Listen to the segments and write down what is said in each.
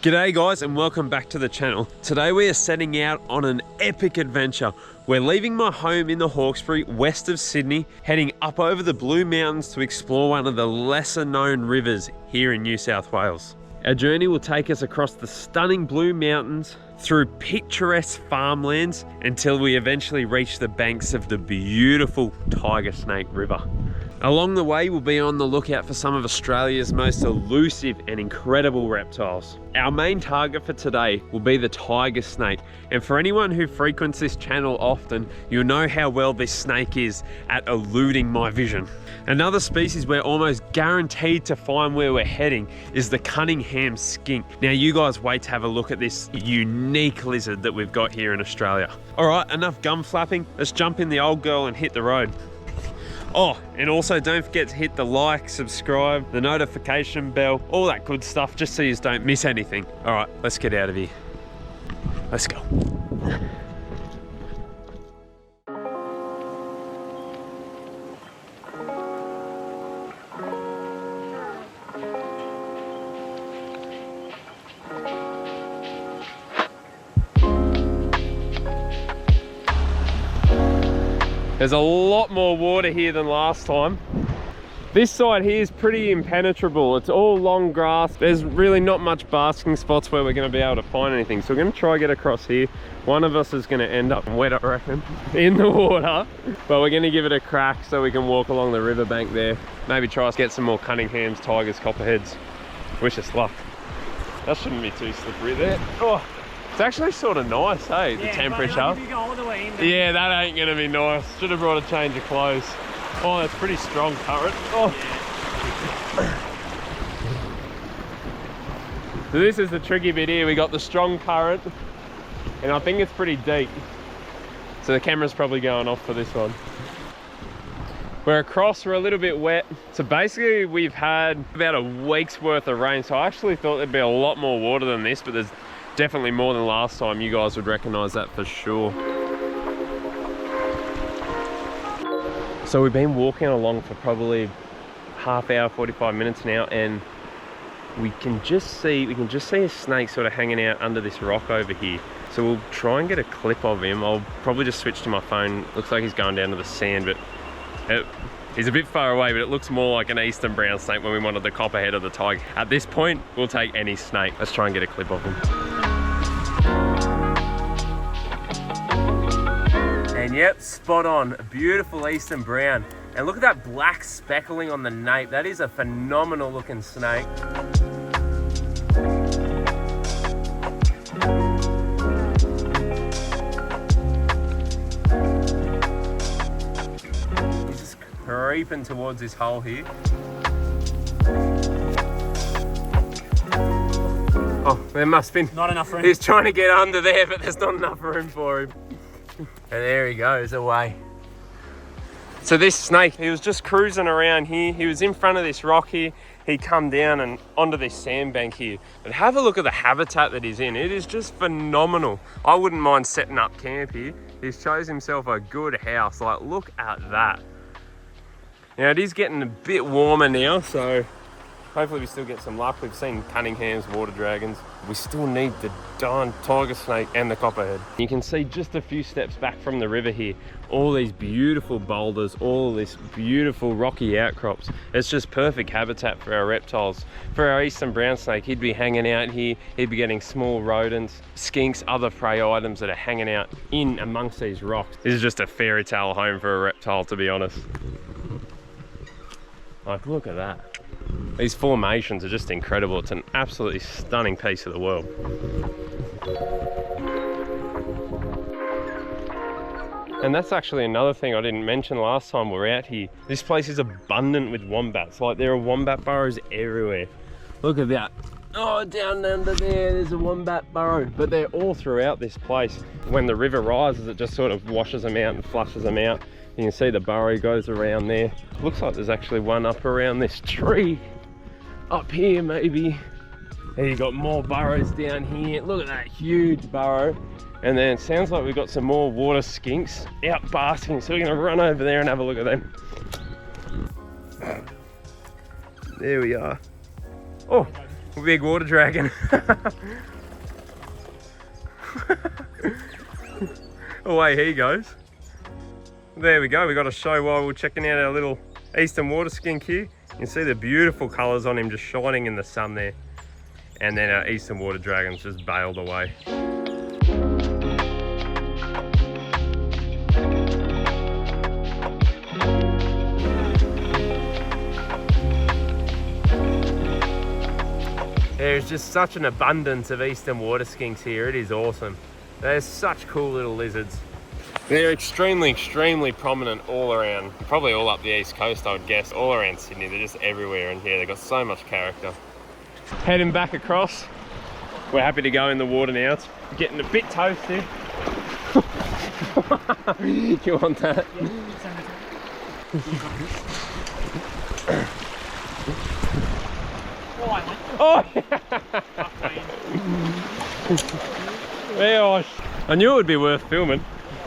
G'day guys and welcome back to the channel. Today we are setting out on an epic adventure. We're leaving my home in the Hawkesbury, west of Sydney, heading up over the Blue Mountains to explore one of the lesser known rivers here in New South Wales. Our journey will take us across the stunning Blue Mountains, through picturesque farmlands, until we eventually reach the banks of the beautiful Tiger Snake River. Along the way, we'll be on the lookout for some of Australia's most elusive and incredible reptiles. Our main target for today will be the tiger snake, and for anyone who frequents this channel often, you'll know how well this snake is at eluding my vision. Another species we're almost guaranteed to find where we're heading is the Cunningham skink. Now you guys wait to have a look at this unique lizard that we've got here in Australia. All right, enough gum flapping. Let's jump in the old girl and hit the road. Oh, and also don't forget to hit the like, subscribe, the notification bell, all that good stuff, just so you don't miss anything. All right, let's get out of here. Let's go. There's a lot more water here than last time. This side here is pretty impenetrable. It's all long grass. There's really not much basking spots where we're going to be able to find anything. So we're going to try get across here. One of us is going to end up wet, I reckon, in the water. But we're going to give it a crack so we can walk along the riverbank there. Maybe try to get some more Cunninghams, tigers, copperheads. Wish us luck. That shouldn't be too slippery there. Oh. It's actually sort of nice, hey, the temperature. If you go all the way in, yeah, that ain't gonna be nice. Should have brought a change of clothes. Oh, that's pretty strong current. Oh. So this is the tricky bit here. We got the strong current, and I think it's pretty deep. So the camera's probably going off for this one. We're across, we're a little bit wet. So basically we've had about a week's worth of rain. So I actually thought there'd be a lot more water than this, but there's definitely more than last time. You guys would recognize that for sure. So we've been walking along for probably half hour, 45 minutes now, and we can just see a snake sort of hanging out under this rock over here. So we'll try and get a clip of him. I'll probably just switch to my phone. Looks like he's going down to the sand, but he's a bit far away, but it looks more like an eastern brown snake when we wanted the copperhead or the tiger. At this point, we'll take any snake. Let's try and get a clip of him. And yep, spot on, a beautiful eastern brown. And look at that black speckling on the nape. That is a phenomenal looking snake. He's just creeping towards this hole here. Oh, there must be not enough room. He's trying to get under there, but there's not enough room for him. And there he goes away. So this snake, he was just cruising around here. He was in front of this rock here. He come down and onto this sandbank here. But have a look at the habitat that he's in. It is just phenomenal. I wouldn't mind setting up camp here. He's chose himself a good house. Like, look at that. Now it is getting a bit warmer now, so hopefully we still get some luck. We've seen Cunninghams, water dragons. We still need the darn tiger snake and the copperhead. You can see just a few steps back from the river here, all these beautiful boulders, all this beautiful rocky outcrops. It's just perfect habitat for our reptiles. For our eastern brown snake, he'd be hanging out here. He'd be getting small rodents, skinks, other prey items that are hanging out in amongst these rocks. This is just a fairy tale home for a reptile, to be honest. Like, look at that. These formations are just incredible. It's an absolutely stunning piece of the world. And that's actually another thing I didn't mention last time we were out here. This place is abundant with wombats. Like, there are wombat burrows everywhere. Look at that. Oh, down under there's a wombat burrow. But they're all throughout this place. When the river rises, it just sort of washes them out and flushes them out. You can see the burrow goes around there. Looks like there's actually one up around this tree. Up here maybe. And you got more burrows down here. Look at that huge burrow. And then it sounds like we've got some more water skinks out basking. So we're gonna run over there and have a look at them. There we are. Oh, Big water dragon. Away he goes. There we go, we got a show while we're checking out our little eastern water skink here. You can see the beautiful colours on him just shining in the sun there. And then our eastern water dragon's just bailed away. There's just such an abundance of eastern water skinks here, it is awesome. They're such cool little lizards. They're extremely prominent all around, probably all up the east coast I would guess, all around Sydney. They're just everywhere in here, they've got so much character. Heading back across, we're happy to go in the water now. It's getting a bit toasty. You want that? Oh! Oh, I knew it would be worth filming.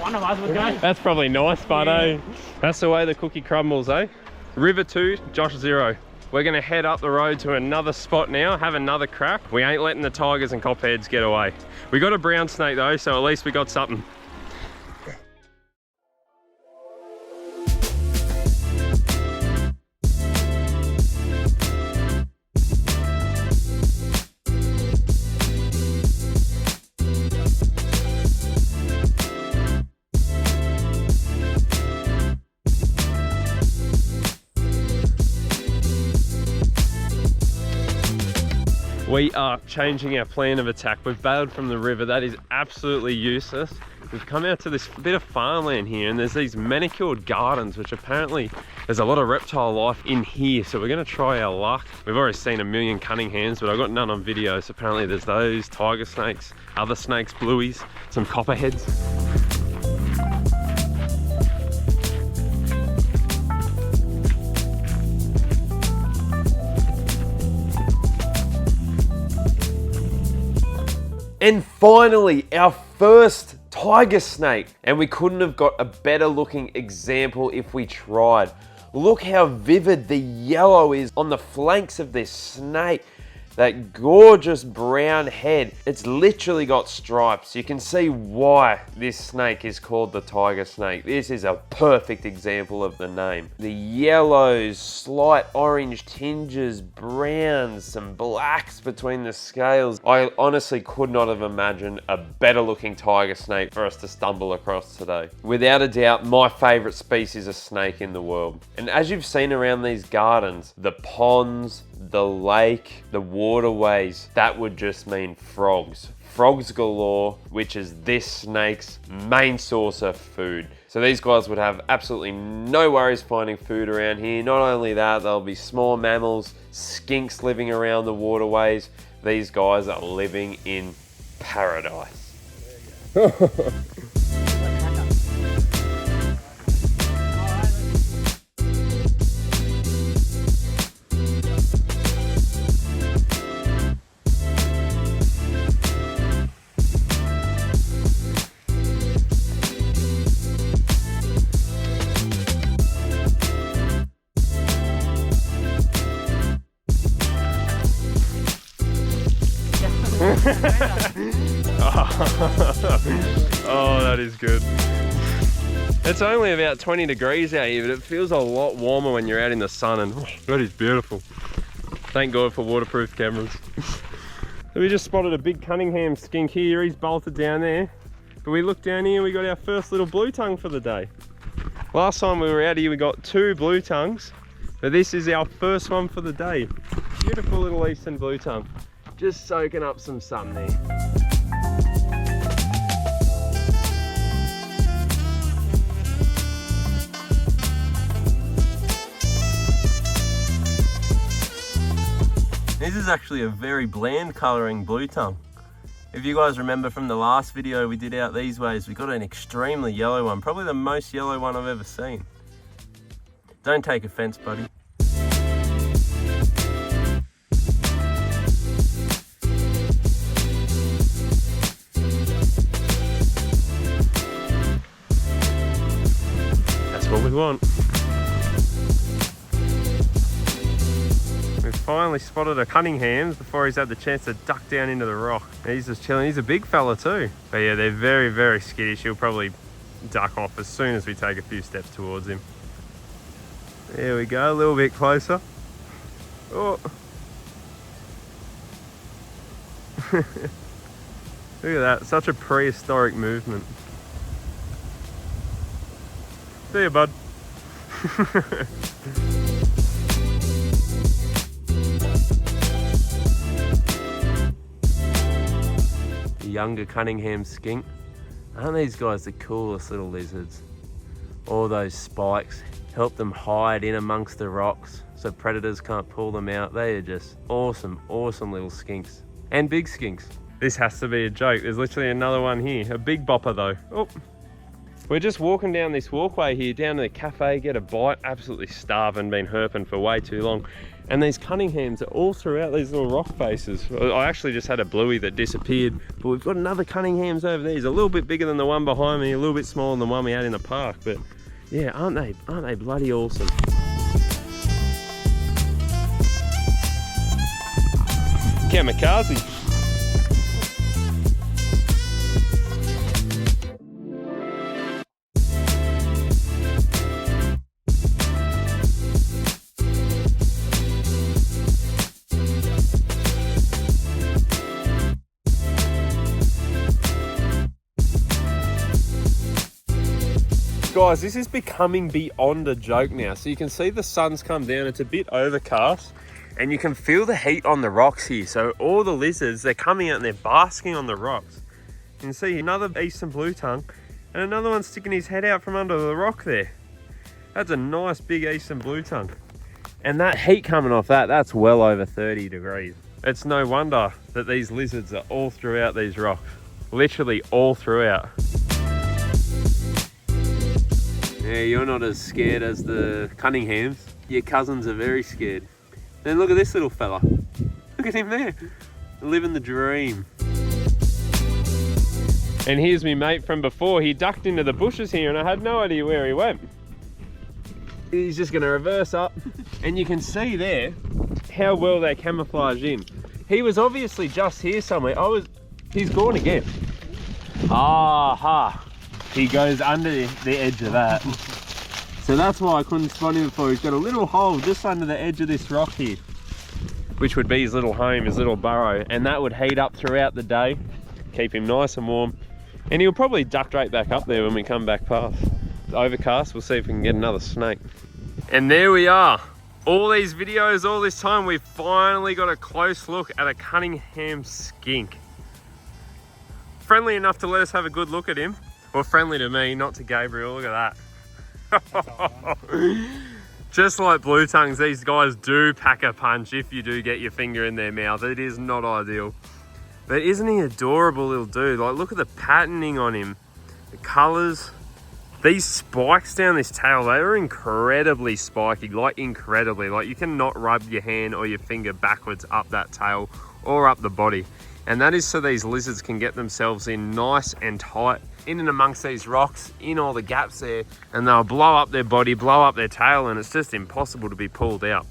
One of us would go. That's probably nice, but yeah. That's the way the cookie crumbles, eh? River 2, Josh 0. We're gonna head up the road to another spot now, have another crack. We ain't letting the tigers and copperheads get away. We got a brown snake though, so at least we got something. We are changing our plan of attack. We've bailed from the river. That is absolutely useless. We've come out to this bit of farmland here and there's these manicured gardens, which apparently there's a lot of reptile life in here. So we're gonna try our luck. We've already seen a million Cunninghams, but I've got none on video. So apparently there's those tiger snakes, other snakes, blueies, some copperheads. And finally, our first tiger snake. And we couldn't have got a better looking example if we tried. Look how vivid the yellow is on the flanks of this snake. That gorgeous brown head. It's literally got stripes. You can see why this snake is called the tiger snake. This is a perfect example of the name. The yellows, slight orange tinges, browns, some blacks between the scales. I honestly could not have imagined a better looking tiger snake for us to stumble across today. Without a doubt, my favorite species of snake in the world. And as you've seen around these gardens, the ponds, the lake, the waterways, that would just mean frogs. Frogs galore, which is this snake's main source of food. So these guys would have absolutely no worries finding food around here. Not only that, there'll be small mammals, skinks living around the waterways. These guys are living in paradise. Oh, that is good. It's only about 20 degrees out here, but it feels a lot warmer when you're out in the sun, and oh, that is beautiful. Thank God for waterproof cameras. So we just spotted a big Cunningham skink here. He's bolted down there. But we looked down here and we got our first little blue tongue for the day. Last time we were out here we got 2 blue tongues, but this is our first one for the day. Beautiful little eastern blue tongue. Just soaking up some sun there. This is actually a very bland colouring blue tongue. If you guys remember from the last video we did out these ways, we got an extremely yellow one, probably the most yellow one I've ever seen. Don't take offence, buddy. That's what we want. We've finally spotted a Cunningham's before he's had the chance to duck down into the rock. He's just chilling. He's a big fella too. But yeah, they're very, very skittish. He'll probably duck off as soon as we take a few steps towards him. There we go, a little bit closer. Oh. Look at that, such a prehistoric movement. See ya, bud. The younger Cunningham skink. Aren't these guys the coolest little lizards? All those spikes help them hide in amongst the rocks so predators can't pull them out. They are just awesome, awesome little skinks. And big skinks. This has to be a joke. There's literally another one here. A big bopper though. Oh. We're just walking down this walkway here, down to the cafe, get a bite. Absolutely starving, been herping for way too long. And these Cunninghams are all throughout these little rock faces. I actually just had a bluey that disappeared, but we've got another Cunninghams over there. He's a little bit bigger than the one behind me, a little bit smaller than the one we had in the park. But yeah, aren't they bloody awesome? Kamikaze. Guys, this is becoming beyond a joke now. So you can see the sun's come down, it's a bit overcast, and you can feel the heat on the rocks here. So all the lizards, they're coming out and they're basking on the rocks. You can see another eastern blue tongue and another one sticking his head out from under the rock there. That's a nice big eastern blue tongue. And that heat coming off that's well over 30 degrees. It's no wonder that these lizards are all throughout these rocks. Literally all throughout. Yeah, you're not as scared as the Cunninghams. Your cousins are very scared. Then look at this little fella. Look at him there, living the dream. And here's me mate from before. He ducked into the bushes here and I had no idea where he went. He's just gonna reverse up. And you can see there how well they camouflage in. He was obviously just here somewhere. He's gone again. Aha. He goes under the edge of that. So that's why I couldn't spot him before. He's got a little hole just under the edge of this rock here, which would be his little home, his little burrow. And that would heat up throughout the day, keep him nice and warm. And he'll probably duck straight back up there when we come back past. It's overcast, we'll see if we can get another snake. And there we are. All these videos, all this time, we've finally got a close look at a Cunningham skink. Friendly enough to let us have a good look at him. Well, friendly to me, not to Gabriel. Look at that. Just like blue tongues, these guys do pack a punch if you do get your finger in their mouth. It is not ideal. But isn't he adorable little dude? Like, look at the patterning on him. The colours. These spikes down this tail, they are incredibly spiky. Like, incredibly. Like, you cannot rub your hand or your finger backwards up that tail or up the body. And that is so these lizards can get themselves in nice and tight in and amongst these rocks, in all the gaps there, and they'll blow up their body, blow up their tail, and it's just impossible to be pulled out.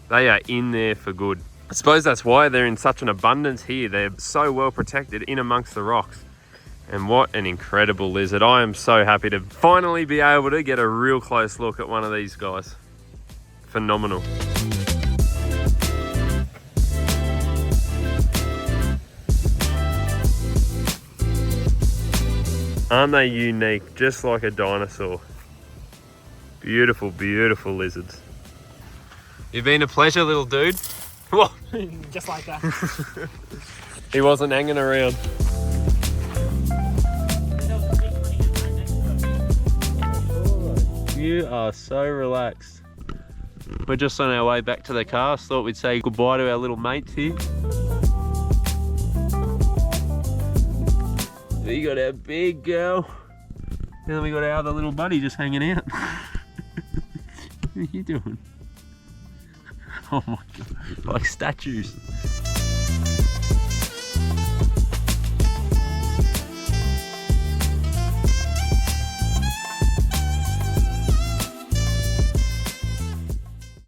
They are in there for good. I suppose that's why they're in such an abundance here. They're so well protected in amongst the rocks. And what an incredible lizard. I am so happy to finally be able to get a real close look at one of these guys. Phenomenal. Aren't they unique, just like a dinosaur? Beautiful, beautiful lizards. You've been a pleasure, little dude. What? Just like that. He wasn't hanging around. You are so relaxed. We're just on our way back to the car. So thought we'd say goodbye to our little mates here. We got our big girl, and then we got our other little buddy just hanging out. What are you doing? Oh my god, like statues.